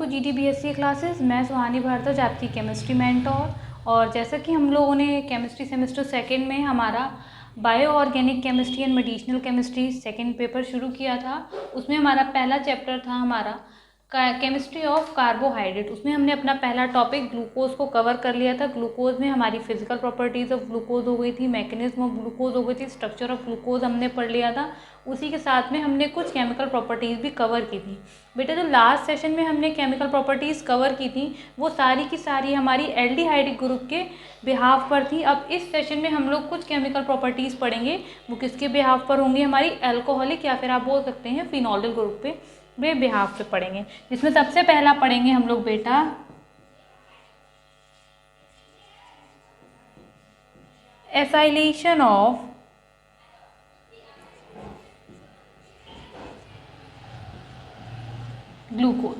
To GTBSC classes. मैं सुहानी भारद्वाज, आपकी chemistry mentor. और जैसा कि हम लोगों ने केमिस्ट्री सेमेस्टर सेकेंड में हमारा bio organic chemistry and medicinal chemistry second paper शुरू किया था, उसमें हमारा पहला चैप्टर था हमारा केमिस्ट्री ऑफ कार्बोहाइड्रेट। उसमें हमने अपना पहला टॉपिक ग्लूकोज को कवर कर लिया था। ग्लूकोज में हमारी फिजिकल प्रॉपर्टीज़ ऑफ ग्लूकोज हो गई थी, मैकेनिज्म ऑफ ग्लूकोज हो गई थी, स्ट्रक्चर ऑफ ग्लूकोज हमने पढ़ लिया था। उसी के साथ में हमने कुछ केमिकल प्रॉपर्टीज़ भी कवर की थी। बेटा जो लास्ट सेशन में हमने केमिकल प्रॉपर्टीज़ कवर की थी वो सारी की सारी हमारी एल्डिहाइड ग्रुप के बिहाफ पर थी। अब इस सेशन में हम लोग कुछ केमिकल प्रॉपर्टीज़ पढ़ेंगे, वो किसके बिहाफ पर होंगी, हमारी एल्कोहलिक या फिर आप बोल सकते हैं फिनोलिक ग्रुप पे वे बिहाफ पे पढ़ेंगे। जिसमें सबसे पहला पढ़ेंगे हम लोग बेटा एसाइलेशन ऑफ ग्लूकोज।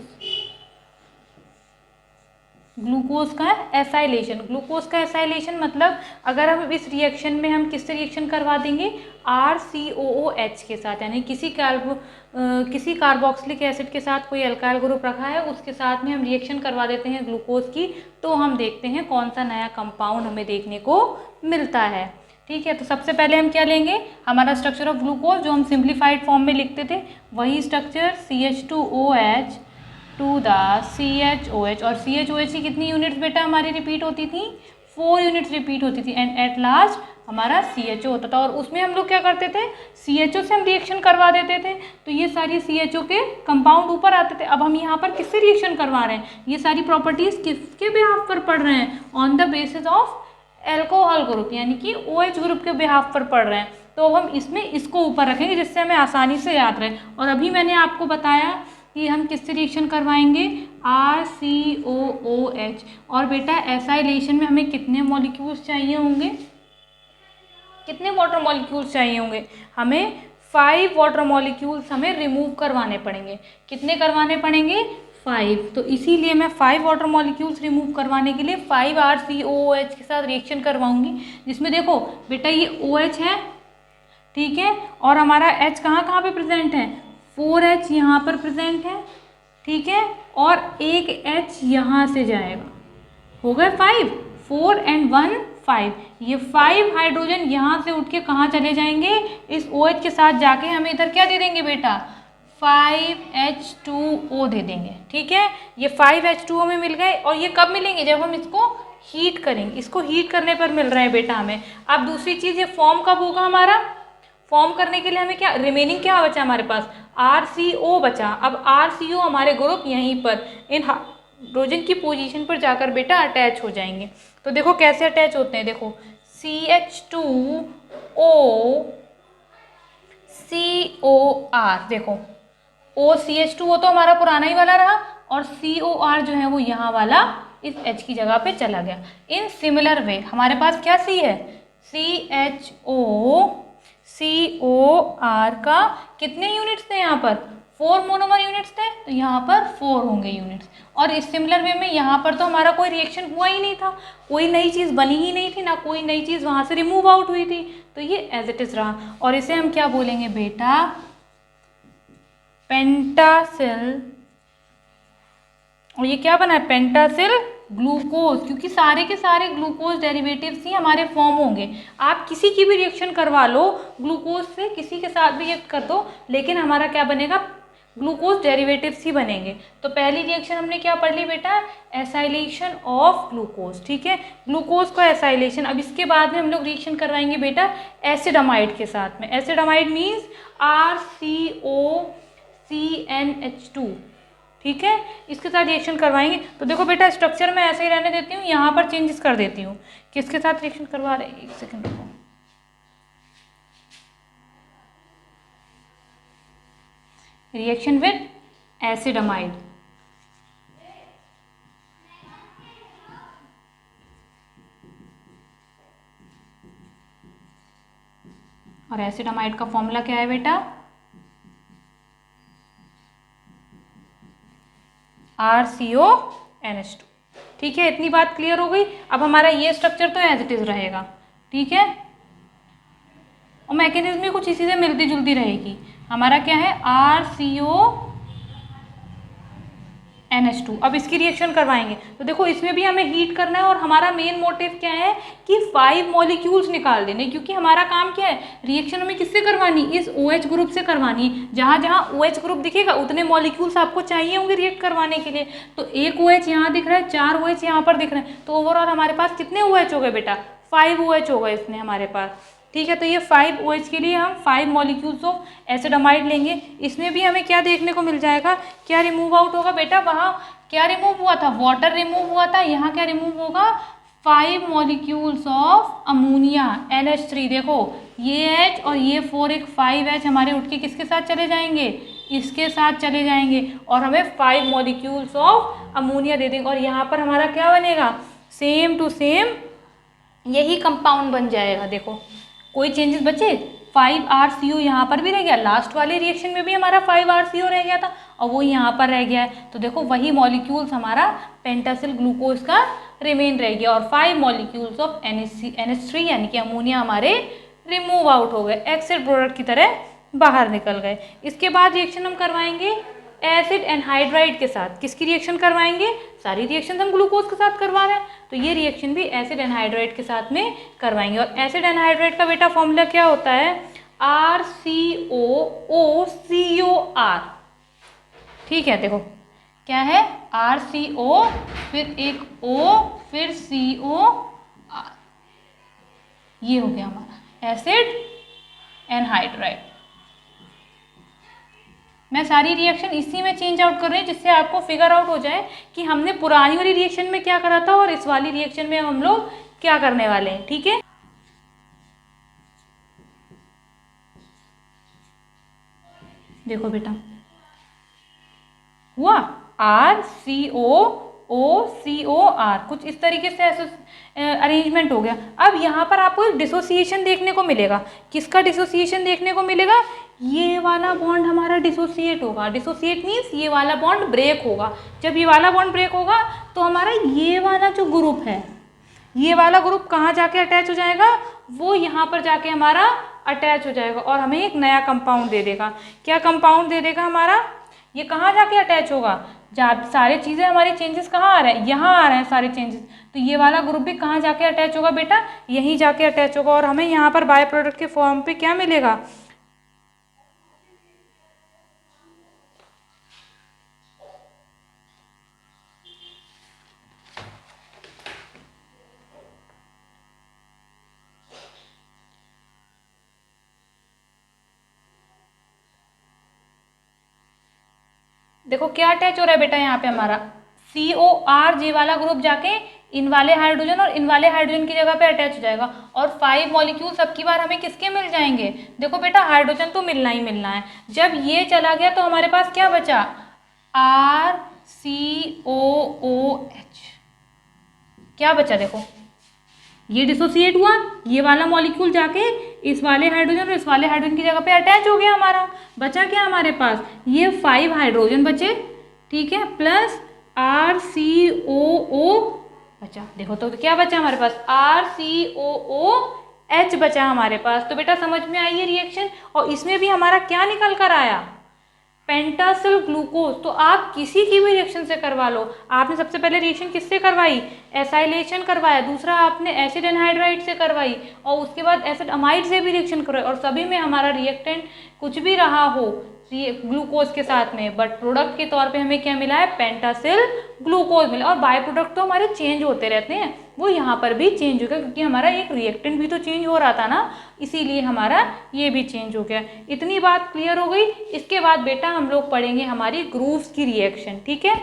ग्लूकोज का एसाइलेशन, ग्लूकोज का एसाइलेशन मतलब अगर हम इस रिएक्शन में हम किससे रिएक्शन करवा देंगे, RCOOH के साथ, यानी किसी कार्बोक्सिलिक एसिड के साथ कोई अल्काइल ग्रुप रखा है उसके साथ में हम रिएक्शन करवा देते हैं ग्लूकोज की, तो हम देखते हैं कौन सा नया कंपाउंड हमें देखने को मिलता है। ठीक है, तो सबसे पहले हम क्या लेंगे, हमारा स्ट्रक्चर ऑफ ग्लूकोज जो हम सिंप्लीफाइड फॉर्म में लिखते थे वही structure CH2OH to the CHOH। और CHOH की कितनी यूनिट्स बेटा हमारी रिपीट होती थी, 4 यूनिट्स रिपीट होती थी एंड एट लास्ट हमारा CHO होता था। और उसमें हम लोग क्या करते थे, CHO से हम रिएक्शन करवा देते थे, तो ये सारी CHO के कंपाउंड ऊपर आते थे। अब हम यहाँ पर किससे रिएक्शन करवा रहे हैं, ये सारी प्रॉपर्टीज़ किसके बिहाफ पर पढ़ रहे हैं, on the basis of alcohol group, यानी कि OH ग्रुप के बिहाफ पर पढ़ रहे हैं। तो अब हम इसमें इसको ऊपर रखेंगे जिससे हमें आसानी से याद रहे। और अभी मैंने आपको बताया कि हम किससे रिएक्शन करवाएंगे, RCOOH। और बेटा एसाइलेशन में हमें कितने मॉलिक्यूल्स चाहिए होंगे, कितने वाटर मॉलिक्यूल्स चाहिए होंगे, हमें 5 वाटर मॉलिक्यूल्स हमें रिमूव करवाने पड़ेंगे। कितने करवाने पड़ेंगे, 5। तो इसीलिए मैं 5 वाटर मॉलिक्यूल्स रिमूव करवाने के लिए 5 RCOOH के साथ रिएक्शन करवाऊंगी। जिसमें देखो बेटा ये OH है, ठीक है, और हमारा H कहाँ पे प्रेजेंट है, 4H यहाँ पर प्रेजेंट है, ठीक है, और एक H यहाँ से जाएगा, हो गए 5, 4 एंड 1 5। ये 5 हाइड्रोजन यहाँ से उठ के कहाँ चले जाएंगे, इस OH के साथ जाके हमें इधर क्या दे देंगे बेटा, 5H2O दे देंगे। ठीक है, ये 5H2O में मिल गए। और ये कब मिलेंगे, जब हम इसको हीट करेंगे, इसको हीट करने पर मिल रहा है बेटा हमें। अब दूसरी चीज़, ये फॉर्म कब होगा, हमारा फॉर्म करने के लिए हमें क्या रिमेनिंग क्या बचा हमारे पास, RCO बचा। अब RCO हमारे ग्रुप यहीं पर इन हाइड्रोजन की पोजीशन पर जाकर बेटा अटैच हो जाएंगे। तो देखो कैसे अटैच होते हैं, देखो CH2O COR, देखो OCH2O तो हमारा पुराना ही वाला रहा और COR जो है वो यहाँ वाला इस H की जगह पे चला गया। इन सिमिलर वे हमारे पास क्या C है, CHO COR का कितने यूनिट्स थे यहाँ पर, 4 मोनोमर यूनिट्स थे, तो यहाँ पर 4 होंगे यूनिट्स। और इस सिमिलर वे में यहाँ पर तो हमारा कोई रिएक्शन हुआ ही नहीं था, कोई नई चीज़ बनी ही नहीं थी, ना कोई नई चीज़ वहाँ से रिमूव आउट हुई थी, तो ये एज इट इज़ रहा। और इसे हम क्या बोलेंगे बेटा, पेंटासिल। और ये क्या बना है, पेंटासिल ग्लूकोज, क्योंकि सारे के सारे ग्लूकोज डेरिवेटिव्स ही हमारे फॉर्म होंगे। आप किसी की भी रिएक्शन करवा लो ग्लूकोज से, किसी के साथ भी रिएक्ट कर दो, लेकिन हमारा क्या बनेगा, ग्लूकोज डेरिवेटिव्स ही बनेंगे। तो पहली रिएक्शन हमने क्या पढ़ ली बेटा, एसाइलेशन ऑफ ग्लूकोज। ठीक है, ग्लूकोज का एसाइलेशन। अब इसके बाद में हम लोग रिएक्शन करवाएंगे बेटा एसिडामाइड के साथ में। एसिडामाइड मीन्स RCOCNH2, ठीक है, इसके साथ रिएक्शन करवाएंगे। तो देखो बेटा स्ट्रक्चर मैं ऐसे ही रहने देती हूँ, यहाँ पर चेंजेस कर देती हूँ। किसके साथ रिएक्शन करवा रहे हैं, एक सेकंड देखो, रिएक्शन विद एसिडामाइड। और एसिडामाइड का फॉर्मूला क्या है बेटा, RCONH2। ठीक है, इतनी बात क्लियर हो गई। अब हमारा ये स्ट्रक्चर तो एज इट इज रहेगा, ठीक है, और मैकेनिज्म भी कुछ इसी से मिलती जुलती रहेगी। हमारा क्या है, RCONH NH2। अब इसकी रिएक्शन करवाएंगे तो देखो इसमें भी हमें हीट करना है और हमारा मेन मोटिव क्या है कि 5 मॉलिक्यूल्स निकाल देने, क्योंकि हमारा काम क्या है, रिएक्शन हमें किससे करवानी, इस OH ग्रुप से करवानी है। जहाँ जहाँ OH ग्रुप दिखेगा उतने मॉलिक्यूल्स आपको चाहिए होंगे रिएक्ट करवाने के लिए। तो एक OH यहाँ दिख रहा है, 4 OH यहाँ पर दिख रहे हैं, तो ओवरऑल हमारे पास कितने OH हो गए बेटा, 5 OH हो गए इसमें हमारे पास। ठीक है, तो ये 5 OH के लिए हम 5 मॉलिक्यूल्स ऑफ एसिडामाइड लेंगे। इसमें भी हमें क्या देखने को मिल जाएगा, क्या रिमूव आउट होगा बेटा, वहाँ क्या रिमूव हुआ था, वाटर रिमूव हुआ था, यहाँ क्या रिमूव होगा, 5 मॉलिक्यूल्स ऑफ अमोनिया NH3। देखो ये H और ये 4 एक 5H हमारे उठ के किसके साथ चले जाएंगे, इसके साथ चले जाएंगे और हमें 5 मॉलिक्यूल्स ऑफ अमोनिया दे देंगे। और यहाँ पर हमारा क्या बनेगा, सेम टू सेम यही कंपाउंड बन जाएगा। देखो कोई चेंजेस बचे, 5RCO यहाँ पर भी रह गया, लास्ट वाले रिएक्शन में भी हमारा 5RCO रह गया था और वो यहाँ पर रह गया है। तो देखो वही मॉलिक्यूल्स हमारा पेंटासिल ग्लूकोज का रिमेन रह गया और 5 मॉलिक्यूल्स ऑफ NH3 यानी कि अमोनिया हमारे रिमूव आउट हो गए, एक्सिड प्रोडक्ट की तरह बाहर निकल गए। इसके बाद रिएक्शन हम करवाएंगे एसिड एनहाइड्राइड के साथ। किसकी रिएक्शन करवाएंगे, सारी रिएक्शन हम ग्लूकोज के साथ करवा रहे हैं, तो ये रिएक्शन भी एसिड एनहाइड्राइड के साथ में करवाएंगे। और एसिड एनहाइड्राइड का बेटा फॉर्मूला क्या होता है, RCOOCOR। ठीक है, देखो क्या है, RCO फिर एक O फिर COR, ये हो गया हमारा एसिड एनहाइड्राइड। मैं सारी रिएक्शन इसी में चेंज आउट कर रही हूँ जिससे आपको फिगर आउट हो जाए कि हमने पुरानी वाली रिएक्शन में क्या करा था और इस वाली रिएक्शन में हम लोग क्या करने वाले हैं। ठीक है, देखो बेटा हुआ RCOOCOR, कुछ इस तरीके से अरेंजमेंट हो गया। अब यहाँ पर आपको एक डिसोसिएशन देखने को मिलेगा। किसका डिसोसिएशन देखने को मिलेगा, ये वाला बॉन्ड हमारा डिसोसिएट होगा। डिसोसिएट मीन्स ये वाला बॉन्ड ब्रेक होगा। जब ये वाला बॉन्ड ब्रेक होगा तो हमारा ये वाला जो ग्रुप है, ये वाला ग्रुप कहाँ जाके अटैच हो जाएगा, वो यहाँ पर जाके हमारा अटैच हो जाएगा और हमें एक नया कंपाउंड दे देगा। क्या कंपाउंड दे देगा हमारा, ये कहाँ जाके अटैच होगा, जहाँ सारे चीज़ें हमारे चेंजेस कहाँ आ रहे हैं, यहाँ आ रहे हैं सारे चेंजेस, तो ये वाला ग्रुप भी कहाँ जाके अटैच होगा बेटा, यहीं जाके अटैच होगा और हमें यहाँ पर बाय प्रोडक्ट के फॉर्म पे क्या मिलेगा, देखो क्या अटैच हो रहा है बेटा यहाँ पे हमारा COR, जे वाला ग्रुप जाके इन वाले हाइड्रोजन और इन वाले हाइड्रोजन की जगह पे अटैच हो जाएगा और 5 मॉलिक्यूल सबकी बार हमें किसके मिल जाएंगे, देखो बेटा हाइड्रोजन तो मिलना ही मिलना है। जब ये चला गया तो हमारे पास क्या बचा, RCOOH, क्या बचा, देखो ये डिसोसिएट हुआ, ये वाला मॉलिक्यूल जाके इस वाले हाइड्रोजन और इस वाले हाइड्रोजन की जगह पे अटैच हो गया हमारा। बचा क्या हमारे पास, ये 5 हाइड्रोजन बचे, ठीक है, प्लस RCOO बचा। देखो तो क्या बचा हमारे पास, RCOOH बचा हमारे पास। तो बेटा समझ में आई है रिएक्शन, और इसमें भी हमारा क्या निकल कर आया, पेंटासिल ग्लूकोज। तो आप किसी की भी रिएक्शन से करवा लो, आपने सबसे पहले रिएक्शन किससे करवाई, एसाइलेशन करवाया, दूसरा आपने एसिड एनहाइड्राइड से करवाई और उसके बाद एसिड अमाइड से भी रिएक्शन करवाई और सभी में हमारा रिएक्टेंट कुछ भी रहा हो ग्लूकोज के साथ में, बट प्रोडक्ट के तौर पे हमें क्या मिला है, पेंटासिल ग्लूकोज मिला। और बाय प्रोडक्ट तो हमारे चेंज होते रहते हैं, वो यहाँ पर भी चेंज हो गया क्योंकि हमारा एक रिएक्टेंट भी तो चेंज हो रहा था ना, इसीलिए हमारा ये भी चेंज हो गया। इतनी बात क्लियर हो गई। इसके बाद बेटा हम लोग पढ़ेंगे हमारी ग्रुप्स की रिएक्शन, ठीक है।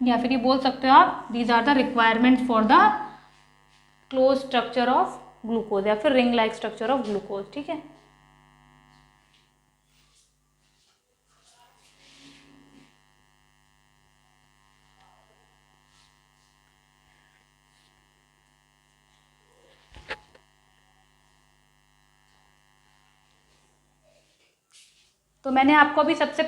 या फिर ये बोल सकते हो आप, these are the requirements for the close structure of glucose या फिर ring like structure of glucose, ठीक है। तो मैंने आपको अभी सबसे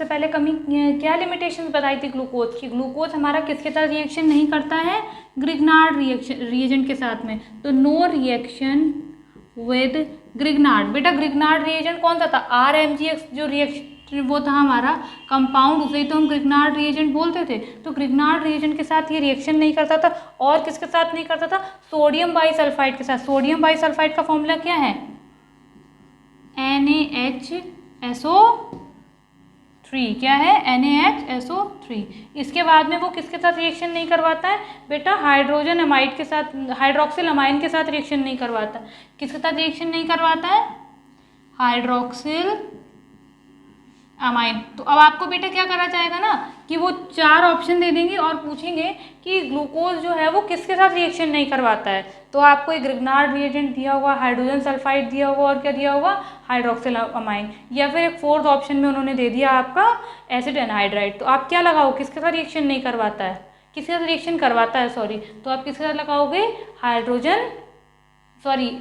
पहले कमी क्या लिमिटेशंस बताई थी ग्लूकोज की। ग्लूकोज हमारा किसके साथ रिएक्शन नहीं करता है, ग्रिग्नार्ड रिएजेंट के साथ में। तो नो रिएक्शन विद ग्रिग्नार्ड। बेटा ग्रिग्नार्ड रिएजेंट कौन सा था, RMgX जो रिएक्शन वो था हमारा कंपाउंड, उसे ही तो हम ग्रिग्नार्ड रिएजेंट बोलते थे। तो ग्रिग्नार्ड रिएजेंट के साथ ये रिएक्शन नहीं करता था। और किसके साथ नहीं करता था, सोडियम बाइसल्फाइड के साथ। सोडियम बाइसल्फाइड का फॉर्मूला क्या है, NaHSO3। क्या है, NaHSO3। इसके बाद में वो किसके साथ रिएक्शन नहीं करवाता है बेटा, हाइड्रोजन अमाइड के साथ, हाइड्रोक्सिल अमाइन के साथ रिएक्शन नहीं करवाता। किसके साथ रिएक्शन नहीं करवाता है, हाइड्रोक्सिल अमाइन। तो अब आपको बेटा क्या करा जाएगा ना कि वो 4 ऑप्शन दे देंगे और पूछेंगे कि ग्लूकोज जो है वो किसके साथ रिएक्शन नहीं करवाता है। तो आपको एक ग्रिग्नार्ड रिएजेंट दिया होगा, हाइड्रोजन सल्फाइड दिया होगा, और क्या दिया होगा, हाइड्रोक्सिल अमाइन। या फिर एक 4th ऑप्शन में उन्होंने दे दिया आपका एसिड एनहाइड्राइड। तो आप क्या लगाओ, किसके साथ रिएक्शन नहीं करवाता है, किसके साथ रिएक्शन करवाता है सॉरी। तो आप किसके साथ लगाओगे,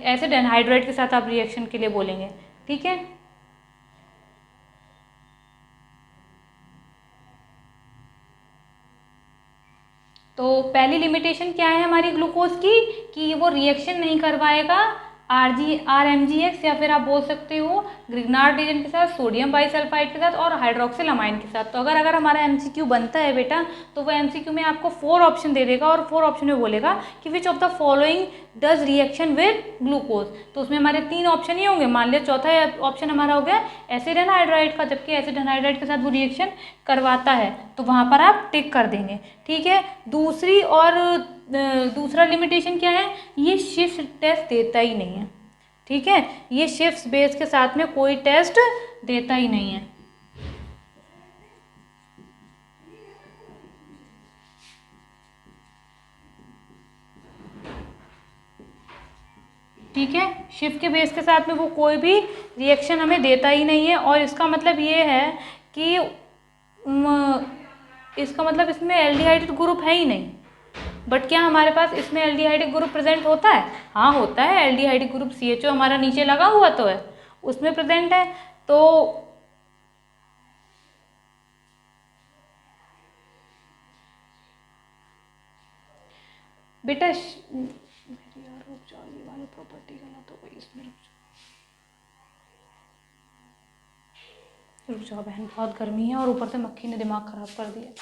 एसिड एनहाइड्राइड के साथ आप रिएक्शन के लिए बोलेंगे। ठीक है। तो पहली लिमिटेशन क्या है हमारी ग्लूकोज की, कि वो रिएक्शन नहीं करवाएगा RMgX, या फिर आप बोल सकते हो ग्रिग्नार्ड रिएजेंट के साथ, सोडियम बाइसल्फाइड के साथ, और हाइड्रोक्सिल अमाइन के साथ। तो अगर हमारा MCQ बनता है बेटा, तो वो MCQ में आपको 4 ऑप्शन दे देगा और 4 ऑप्शन में बोलेगा कि which of the following does reaction with glucose. तो उसमें हमारे 3 ऑप्शन ही होंगे। मान लिया चौथा ऑप्शन हमारा हो गया एसिड एनहाइड्राइड का, जबकि एसिड एनहाइड्राइड के साथ वो रिएक्शन करवाता है, तो वहाँ पर आप टिक कर देंगे। ठीक है। दूसरा लिमिटेशन क्या है, ये शिफ्ट टेस्ट देता ही नहीं है। ठीक है, ये शिफ्ट बेस के साथ में कोई टेस्ट देता ही नहीं है। ठीक है, शिफ्ट के बेस के साथ में वो कोई भी रिएक्शन हमें देता ही नहीं है। और इसका मतलब ये है कि इसमें एल्डिहाइड ग्रुप है ही नहीं। बट क्या हमारे पास इसमें एल्डिहाइडिक ग्रुप प्रेजेंट होता है, हाँ होता है। एल्डिहाइडिक ग्रुप CHO हमारा नीचे लगा हुआ तो है, उसमें प्रेजेंट है। तो बेटा वाली प्रॉपर्टी गलत हो गई इसमें, रुक जाओ बहन, बहुत गर्मी है और ऊपर से मक्खी ने दिमाग खराब कर दिया।